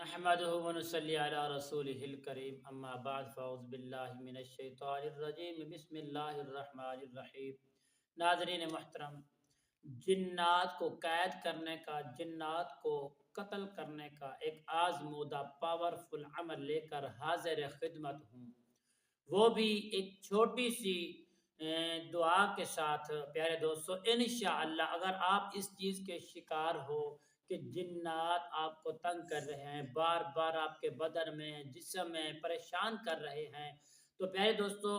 نحمده ونصلي على رسوله الكريم اما بعد فاعوذ باللہ من الشیطان الرجیم بسم اللہ الرحمن الرحیم۔ ناظرین محترم، جنات کو قید کرنے کا، جنات کو قتل کرنے کا ایک آزمودہ پاورفل عمل لے کر حاضر خدمت ہوں، وہ بھی ایک چھوٹی سی دعا کے ساتھ۔ پیارے دوستو، انشاءاللہ اگر آپ اس چیز کے شکار ہو کہ جنات آپ کو تنگ کر رہے ہیں، بار بار آپ کے بدن میں، جسم میں پریشان کر رہے ہیں، تو پیارے دوستو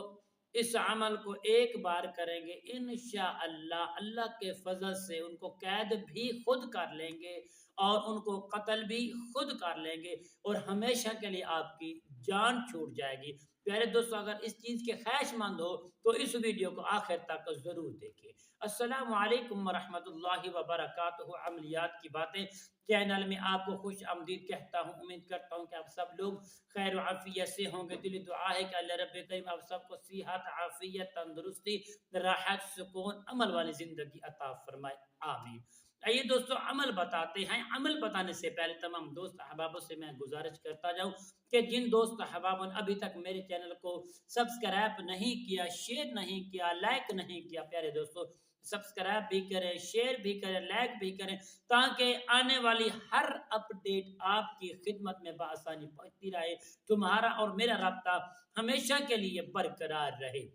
اس عمل کو ایک بار کریں گے، انشاءاللہ اللہ کے فضل سے ان کو قید بھی خود کر لیں گے اور ان کو قتل بھی خود کر لیں گے اور ہمیشہ کے لیے آپ کی جان چھوٹ جائے گی۔ پیارے دوستو، اگر اس چیز کے خواہش مند ہو تو اس ویڈیو کو آخر تک ضرور دیکھیں۔ السلام علیکم ورحمۃ اللہ وبرکاتہ۔ عملیات کی باتیں چینل میں آپ کو خوش آمدید کہتا ہوں۔ امید کرتا ہوں کہ آپ سب لوگ خیر و عافیت سے ہوں گے۔ دلی دعا ہے کہ اللہ رب کریم آپ سب کو صحت، عافیت، تندرستی، راحت، سکون، عمل والی زندگی عطا فرمائے، آمین۔ آئیے دوستو عمل بتاتے ہیں۔ عمل بتانے سے پہلے تمام دوست احبابوں سے میں گزارش کرتا جاؤں کہ جن دوست احبابوں نے ابھی تک میرے چینل کو سبسکرائب نہیں کیا، شیئر نہیں کیا، لائک نہیں کیا، پیارے دوستو سبسکرائب بھی کریں، شیئر بھی کریں، لائک بھی کریں، تاکہ آنے والی ہر اپڈیٹ آپ کی خدمت میں بآسانی پہنچتی رہے، تمہارا اور میرا رابطہ ہمیشہ کے لیے برقرار رہے۔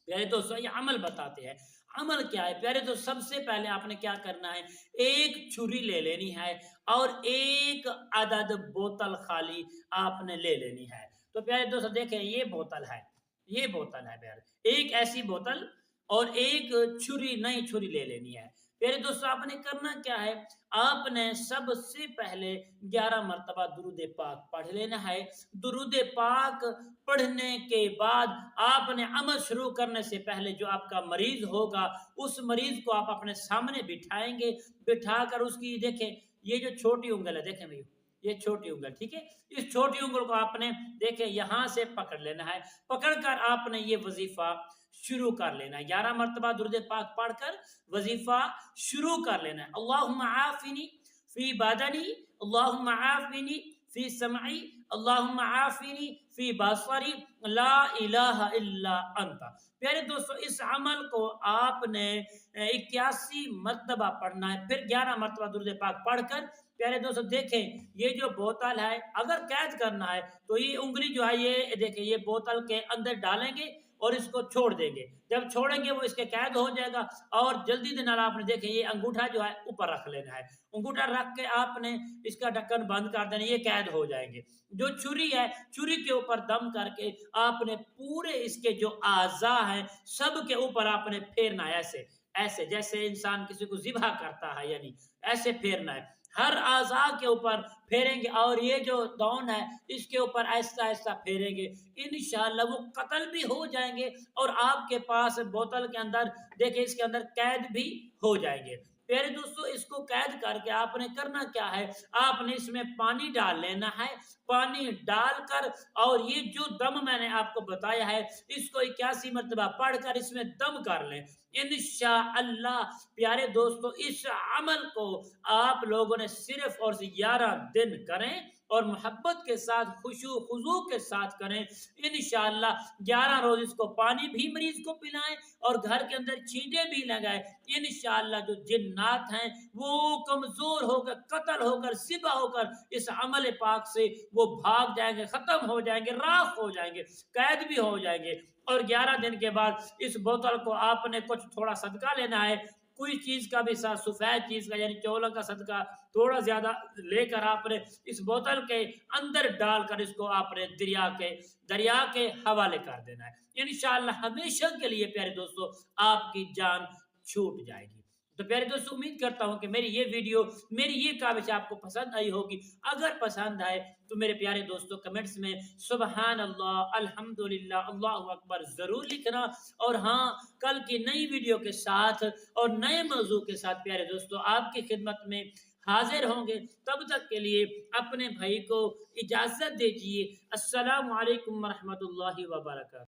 پیارے دوستو یہ عمل بتاتے ہیں۔ عمل کیا ہے پیارے دوستو؟ سب سے پہلے آپ نے کیا کرنا ہے، ایک چھری لے لینی ہے اور ایک عدد بوتل خالی آپ نے لے لینی ہے۔ تو پیارے دوستو دیکھیں، یہ بوتل ہے، یہ بوتل ہے پیارے، ایک ایسی بوتل اور ایک چھری، نئی چھری لے لینی ہے۔ پیارے دوستو آپ نے کرنا کیا ہے، آپ نے سب سے پہلے 11 مرتبہ درود پاک پڑھ لینا ہے۔ درود پاک پڑھنے کے بعد آپ نے عمل شروع کرنے سے پہلے جو آپ کا مریض ہوگا اس مریض کو آپ اپنے سامنے بٹھائیں گے، بٹھا کر اس کی دیکھیں یہ جو چھوٹی انگل ہے، دیکھیں بھائی یہ چھوٹی انگل، ٹھیک ہے، اس چھوٹی انگل کو آپ نے دیکھیں یہاں سے پکڑ لینا ہے۔ پکڑ کر آپ نے یہ وظیفہ شروع کر لینا ہے، 11 مرتبہ درود پاک پڑھ کر وظیفہ شروع کر لینا ہے۔ اللہم عافنی فی بدنی، اللہم عافنی فی سمعی، اللہم عافنی فی بصری، لا الہ الا انت۔ پیارے دوستو اس عمل کو آپ نے 81 مرتبہ پڑھنا ہے، پھر 11 مرتبہ درود پاک پڑھ کر پیارے دوستو دیکھیں یہ جو بوتل ہے اگر قید کرنا ہے تو یہ انگلی جو ہے یہ دیکھیں یہ بوتل کے اندر ڈالیں گے اور اس کو چھوڑ دیں گے، جب چھوڑیں گے وہ اس کے قید ہو جائے گا اور جلدی دن آپ نے دیکھیں یہ انگوٹھا جو ہے اوپر رکھ لینا ہے، انگوٹھا رکھ کے آپ نے اس کا ڈھکن بند کر دینا، یہ قید ہو جائیں گے۔ جو چھری ہے چھری کے اوپر دم کر کے آپ نے پورے اس کے جو اعضاء ہیں سب کے اوپر آپ نے پھیرنا ہے، ایسے ایسے جیسے انسان کسی کو ذبح کرتا ہے، یعنی ایسے پھیرنا ہے، ہر اعضاء کے اوپر پھیریں گے اور یہ جو دون ہے اس کے اوپر ایسا ایسا پھیریں گے، انشاءاللہ وہ قتل بھی ہو جائیں گے اور آپ کے پاس بوتل کے اندر دیکھیں اس کے اندر قید بھی ہو جائیں گے۔ پیارے دوستو اس کو قید کر کے آپ نے کرنا کیا ہے، آپ نے اس میں پانی ڈال لینا ہے، پانی ڈال کر اور یہ جو دم میں نے آپ کو بتایا ہے اس کو 81 مرتبہ پڑھ کر اس میں دم کر لیں۔ انشاءاللہ پیارے دوستو اس عمل کو آپ لوگوں نے صرف اور 11 دن کریں اور محبت کے ساتھ، خشوع خضوع کے ساتھ کریں، انشاءاللہ 11 روز اس کو پانی بھی مریض کو پلائیں اور گھر کے اندر چھینٹے بھی لگائیں، انشاءاللہ جو جنات ہیں وہ کمزور ہو کر، قتل ہو کر، ذبح ہو کر اس عمل پاک سے وہ بھاگ جائیں گے، ختم ہو جائیں گے، راکھ ہو جائیں گے، قید بھی ہو جائیں گے۔ اور 11 دن کے بعد اس بوتل کو آپ نے کچھ تھوڑا صدقہ لینا ہے، کوئی چیز کا بھی ساتھ، سفید چیز کا یعنی چولوں کا صدقہ تھوڑا زیادہ لے کر آپ نے اس بوتل کے اندر ڈال کر اس کو آپ نے دریا کے حوالے کر دینا ہے، انشاءاللہ ہمیشہ کے لیے پیارے دوستو آپ کی جان چھوٹ جائے گی۔ تو پیارے دوستو امید کرتا ہوں کہ میری یہ ویڈیو، میری یہ کاوش آپ کو پسند آئی ہوگی۔ اگر پسند آئے تو میرے پیارے دوستو کمنٹس میں سبحان اللہ، الحمدللہ، اللہ اکبر ضرور لکھنا، اور ہاں کل کی نئی ویڈیو کے ساتھ اور نئے موضوع کے ساتھ پیارے دوستو آپ کی خدمت میں حاضر ہوں گے۔ تب تک کے لیے اپنے بھائی کو اجازت دیجیے۔ السلام علیکم ورحمۃ اللہ وبرکاتہ۔